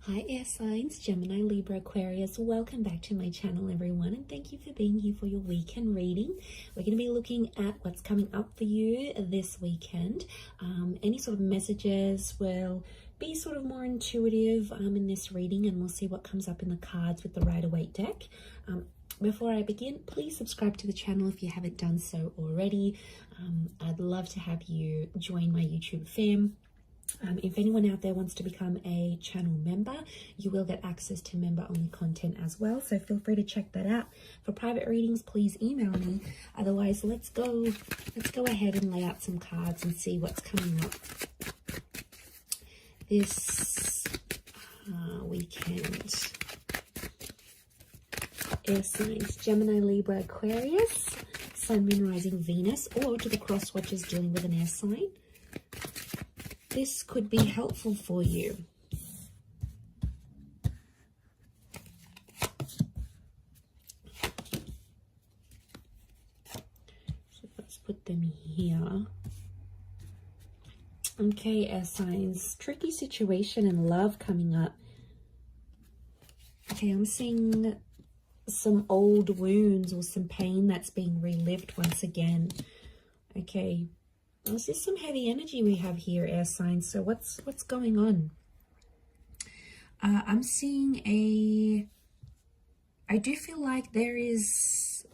Hi air signs, Gemini, Libra, Aquarius. Welcome back to my channel, everyone, and thank you for being here for your weekend reading. We're going to be looking at what's coming up for you this weekend. Any sort of messages will be sort of more intuitive in this reading, and we'll see what comes up in the cards with the Rider-Waite deck. Before I begin, please subscribe to the channel if you haven't done so already. I'd love to have you join my YouTube fam. If anyone out there wants to become a channel member, you will get access to member-only content as well. So feel free to check that out. For private readings, please email me. Otherwise, let's go ahead and lay out some cards and see what's coming up this weekend. Air signs, Gemini, Libra, Aquarius, Sun, Moon, Rising, Venus, or to the cross watchers dealing with an air sign. This could be helpful for you. So let's put them here. Okay, air signs, tricky situation in love coming up. Okay, I'm seeing some old wounds or some pain that's being relived once again. Okay. This is some heavy energy we have here, air signs. So what's going on? I'm seeing I do feel like there is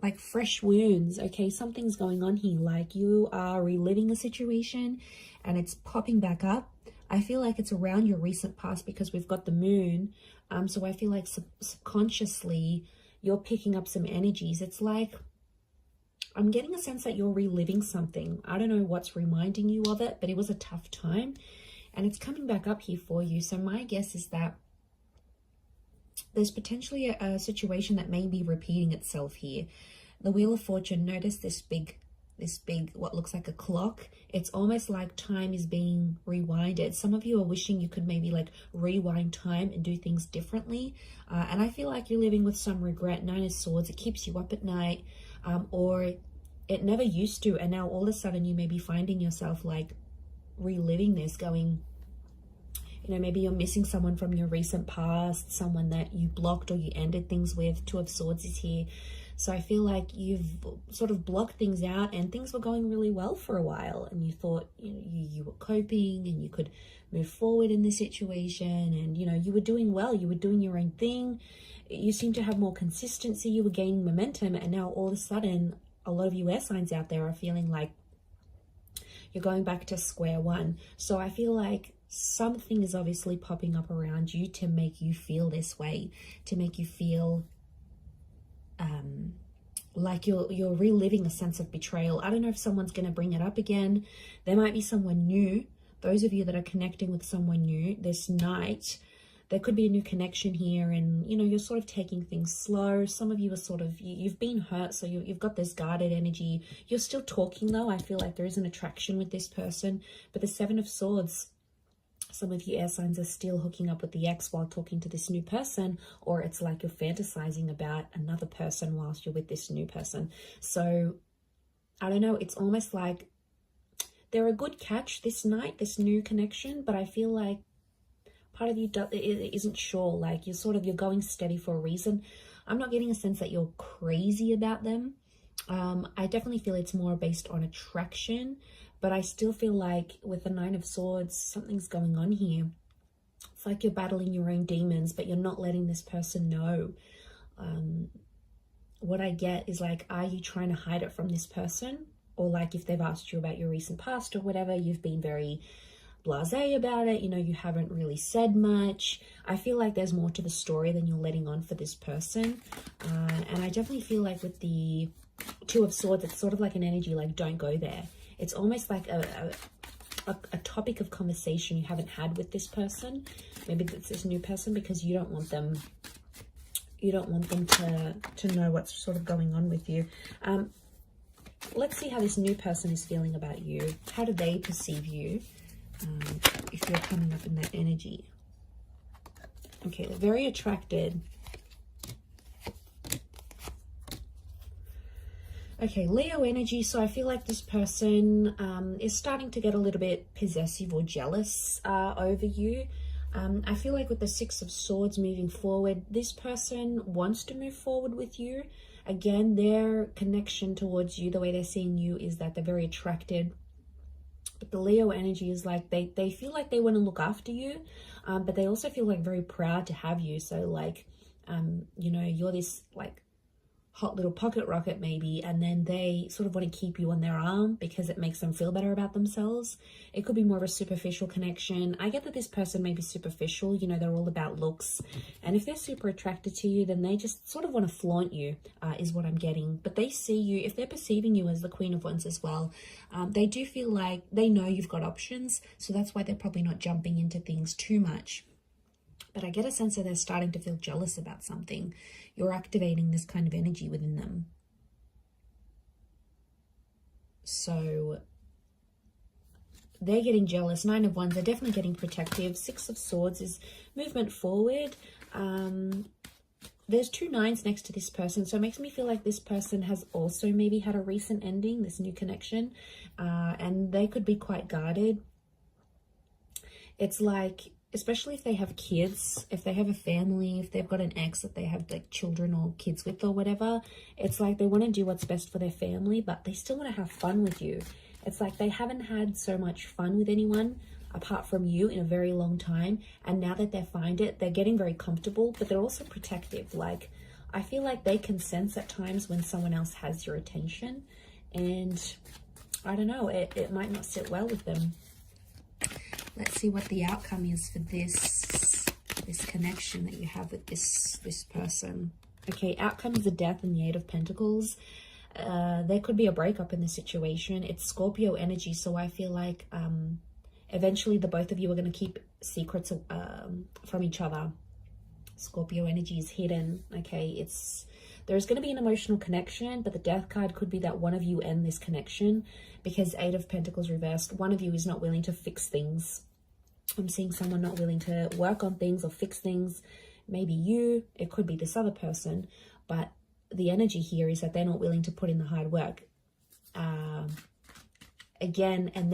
like fresh wounds. Okay, something's going on here. Like you are reliving a situation and it's popping back up. I feel like it's around your recent past because we've got the moon. So I feel like subconsciously you're picking up some energies. It's like I'm getting a sense that you're reliving something. I don't know what's reminding you of it, but it was a tough time and it's coming back up here for you. So my guess is that there's potentially a situation that may be repeating itself here. The Wheel of Fortune, notice this big, what looks like a clock. It's almost like time is being rewinded. Some of you are wishing you could maybe like rewind time and do things differently. And I feel like you're living with some regret. Nine of Swords, it keeps you up at night. Or it never used to, and now all of a sudden you may be finding yourself like reliving this, going, you know, maybe you're missing someone from your recent past, someone that you blocked or you ended things with. Two of Swords is here. So I feel like you've sort of blocked things out and things were going really well for a while and you thought, you know, you were coping and you could move forward in this situation and, you know, you were doing well, you were doing your own thing. You seem to have more consistency, you were gaining momentum, and now all of a sudden a lot of you air signs out there are feeling like you're going back to square one. So I feel like something is obviously popping up around you to make you feel this way, to make you feel like you're reliving a sense of betrayal. I don't know if someone's going to bring it up again. There might be someone new. Those of you that are connecting with someone new this night, there could be a new connection here and, you know, you're sort of taking things slow. Some of you are sort of, you've been hurt, so you've got this guarded energy. You're still talking though. I feel like there is an attraction with this person, but the Seven of Swords, some of you air signs are still hooking up with the ex while talking to this new person, or it's like you're fantasizing about another person whilst you're with this new person. So I don't know, it's almost like they're a good catch this night, this new connection, but I feel like part of you isn't sure, like you're going steady for a reason. I'm not getting a sense that you're crazy about them. I definitely feel it's more based on attraction, but I still feel like with the Nine of Swords, something's going on here. It's like you're battling your own demons, but you're not letting this person know. What I get is like, are you trying to hide it from this person? Or like if they've asked you about your recent past or whatever, you've been very blasé about it, you know, you haven't really said much. I feel like there's more to the story than you're letting on for this person. And I definitely feel like with the Two of Swords, it's sort of like an energy like, don't go there. It's almost like a topic of conversation you haven't had with this person. Maybe it's this new person because you don't want them to know what's sort of going on with you. Let's see how this new person is feeling about you. How do they perceive you? If you're coming up in that energy. Okay, they're very attracted. Okay, Leo energy. So I feel like this person is starting to get a little bit possessive or jealous over you. I feel like with the Six of Swords moving forward, this person wants to move forward with you. Again, their connection towards you, the way they're seeing you, is that they're very attracted. But the Leo energy is like they feel like they want to look after you, but they also feel like very proud to have you. So like, you know, you're this like hot little pocket rocket maybe, and then they sort of want to keep you on their arm because it makes them feel better about themselves. It could be more of a superficial connection. I get that this person may be superficial, you know, they're all about looks, and if they're super attracted to you, then they just sort of want to flaunt you, is what I'm getting. But they see you, if they're perceiving you as the Queen of Wands as well, they do feel like they know you've got options, so that's why they're probably not jumping into things too much. But I get a sense that they're starting to feel jealous about something. You're activating this kind of energy within them. So they're getting jealous. Nine of Wands, they're definitely getting protective. Six of Swords is movement forward. There's two nines next to this person, so it makes me feel like this person has also maybe had a recent ending, this new connection, and they could be quite guarded. It's like, especially if they have kids, if they have a family, if they've got an ex that they have like children or kids with or whatever, it's like they want to do what's best for their family, but they still want to have fun with you. It's like they haven't had so much fun with anyone apart from you in a very long time, and now that they find it, they're getting very comfortable, but they're also protective. Like, I feel like they can sense at times when someone else has your attention, and I don't know, it might not sit well with them. Let's see what the outcome is for this connection that you have with this person. Okay, outcome is the Death and the Eight of Pentacles. There could be a breakup in the situation. It's Scorpio energy, so I feel like eventually the both of you are going to keep secrets from each other. Scorpio energy is hidden. Okay, there's going to be an emotional connection, but the Death card could be that one of you end this connection, because Eight of Pentacles reversed, one of you is not willing to fix things. I'm seeing someone not willing to work on things or fix things. Maybe you, it could be this other person, but the energy here is that they're not willing to put in the hard work. Again, and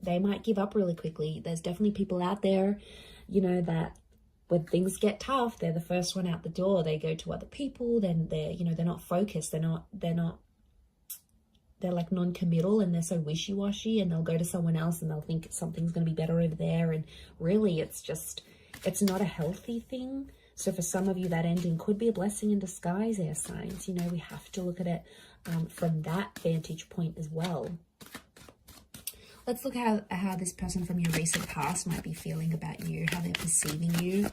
they might give up really quickly. There's definitely people out there, you know, that when things get tough, they're the first one out the door. They go to other people, then they're not focused. They're like non-committal, and they're so wishy-washy, and they'll go to someone else and they'll think something's going to be better over there. And really it's not a healthy thing. So for some of you, that ending could be a blessing in disguise, air signs. You know, we have to look at it from that vantage point as well. Let's look at how this person from your recent past might be feeling about you, how they're perceiving you.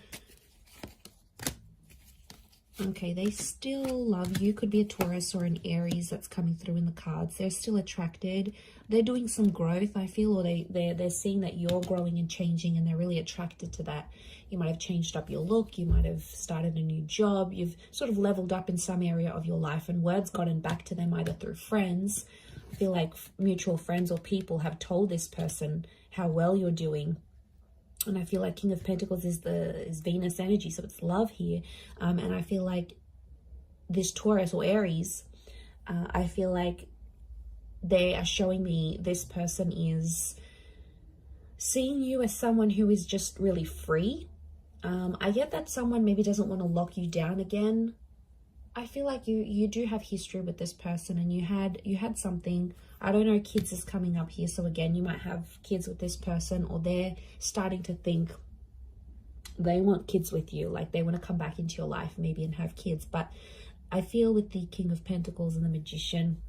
Okay, they still love you. Could be a Taurus or an Aries that's coming through in the cards. They're still attracted. They're doing some growth, I feel, or they're seeing that you're growing and changing, and they're really attracted to that. You might have changed up your look. You might have started a new job. You've sort of leveled up in some area of your life, and word's gotten back to them either through friends. I feel like mutual friends or people have told this person how well you're doing. And I feel like King of Pentacles is Venus energy, so it's love here. And I feel like this Taurus or Aries, I feel like they are showing me this person is seeing you as someone who is just really free. I get that someone maybe doesn't want to lock you down again. I feel like you do have history with this person, and you had something. I don't know, kids is coming up here, so again, you might have kids with this person, or they're starting to think they want kids with you, like they want to come back into your life maybe and have kids. But I feel with the King of Pentacles and the Magician,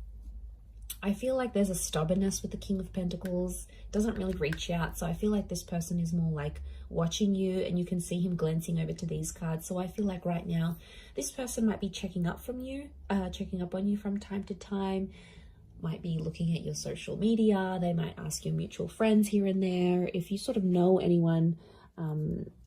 I feel like there's a stubbornness with the King of Pentacles. Doesn't really reach out, so I feel like this person is more like watching you, and you can see him glancing over to these cards. So I feel like right now this person might be checking up on you from time to time, might be looking at your social media. They might ask your mutual friends here and there. If you sort of know anyone,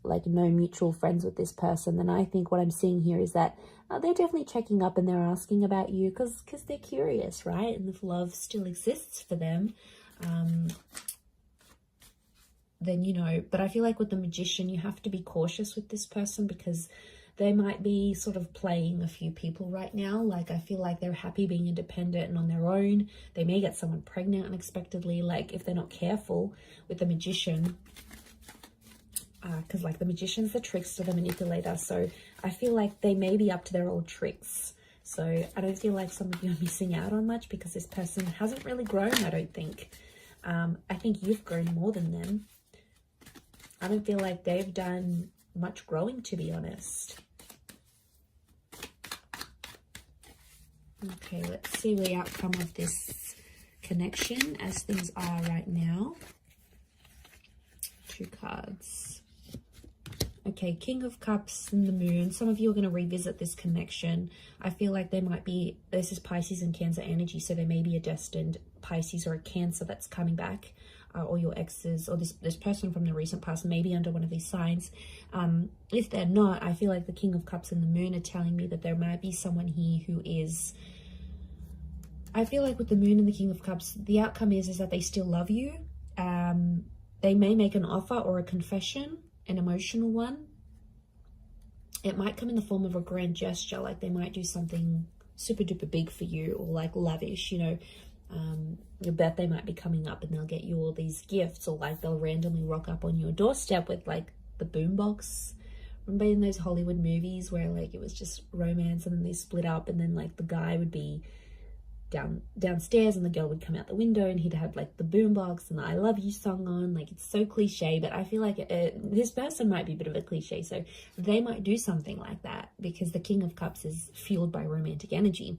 like no mutual friends with this person, then I think what I'm seeing here is that they're definitely checking up, and they're asking about you because they're curious, right? And if love still exists for them, then, you know, but I feel like with the Magician, you have to be cautious with this person because they might be sort of playing a few people right now. Like, I feel like they're happy being independent and on their own. They may get someone pregnant unexpectedly, like if they're not careful with the Magician. because like the magician's the trickster, the manipulator. So I feel like they may be up to their old tricks. So I don't feel like some of you are missing out on much because this person hasn't really grown, I don't think. I think you've grown more than them. I don't feel like they've done much growing, to be honest. Okay, let's see the outcome of this connection as things are right now. 2 cards. Okay, King of Cups and the Moon. Some of you are going to revisit this connection. I feel like there might be, this is Pisces and Cancer energy, so there may be a destined Pisces or a Cancer that's coming back, or your exes, or this person from the recent past may be under one of these signs. If they're not, I feel like the King of Cups and the Moon are telling me that there might be someone here who is, I feel like with the Moon and the King of Cups, the outcome is that they still love you. They may make an offer or a confession, an emotional one. It might come in the form of a grand gesture, like they might do something super duper big for you, or like lavish, you know. Your birthday might be coming up and they'll get you all these gifts, or like they'll randomly rock up on your doorstep with like the boombox. Remember in those Hollywood movies where like it was just romance and then they split up, and then like the guy would be downstairs and the girl would come out the window and he'd have like the boombox and the I love you song on. Like, it's so cliche, but I feel like this person might be a bit of a cliche, so they might do something like that because the King of Cups is fueled by romantic energy.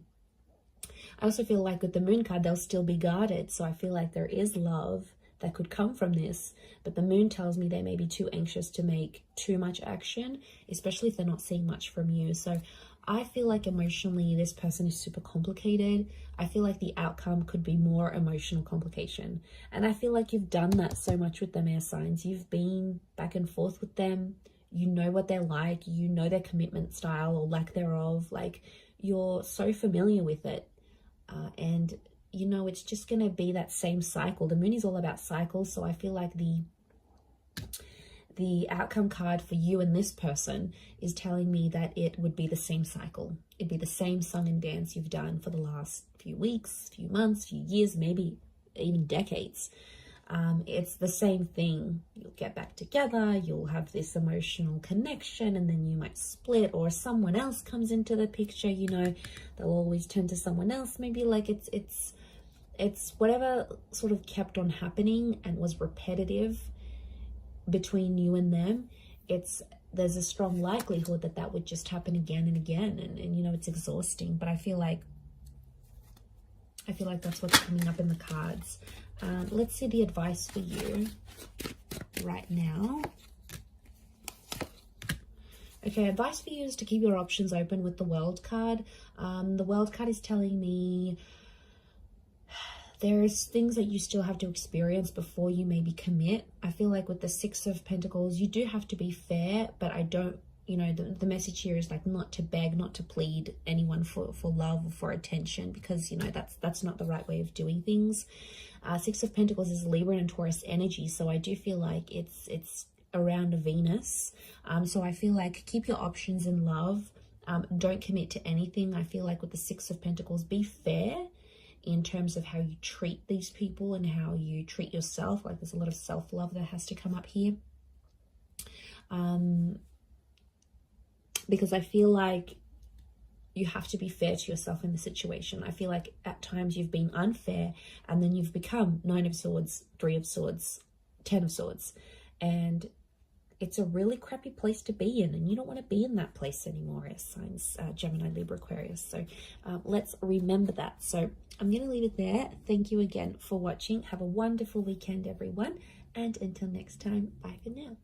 I also feel like with the Moon card, they'll still be guarded, so I feel like there is love that could come from this, but the Moon tells me they may be too anxious to make too much action, especially if they're not seeing much from you. So I feel like emotionally this person is super complicated. I feel like the outcome could be more emotional complication. And I feel like you've done that so much with them, air signs. You've been back and forth with them. You know what they're like. You know their commitment style or lack thereof. Like, you're so familiar with it. And, you know, it's just going to be that same cycle. The Moon is all about cycles. So I feel like the outcome card for you and this person is telling me that it would be the same cycle. It'd be the same song and dance you've done for the last few weeks, few months, few years, maybe even decades. It's the same thing. You'll get back together, you'll have this emotional connection, and then you might split, or someone else comes into the picture. You know, they'll always turn to someone else. Maybe like it's whatever sort of kept on happening and was repetitive between you and them. There's a strong likelihood that that would just happen again and again, and you know, it's exhausting. But I feel like that's what's coming up in the cards. Let's see the advice for you right now. Okay, advice for you is to keep your options open with the World card. The World card is telling me there's things that you still have to experience before you maybe commit. I feel like with the Six of Pentacles, you do have to be fair, but I don't, you know, the message here is like not to beg, not to plead anyone for love or for attention, because, you know, that's not the right way of doing things. Six of Pentacles is Libra and Taurus energy, so I do feel like it's around a Venus. So I feel like keep your options in love. Don't commit to anything. I feel like with the Six of Pentacles, be fair in terms of how you treat these people and how you treat yourself. Like, there's a lot of self-love that has to come up here. Because I feel like you have to be fair to yourself in the situation. I feel like at times you've been unfair, and then you've become Nine of Swords, Three of Swords, Ten of Swords. And it's a really crappy place to be in, and you don't want to be in that place anymore, as signs Gemini, Libra, Aquarius. So let's remember that. So I'm going to leave it there. Thank you again for watching. Have a wonderful weekend, everyone. And until next time, bye for now.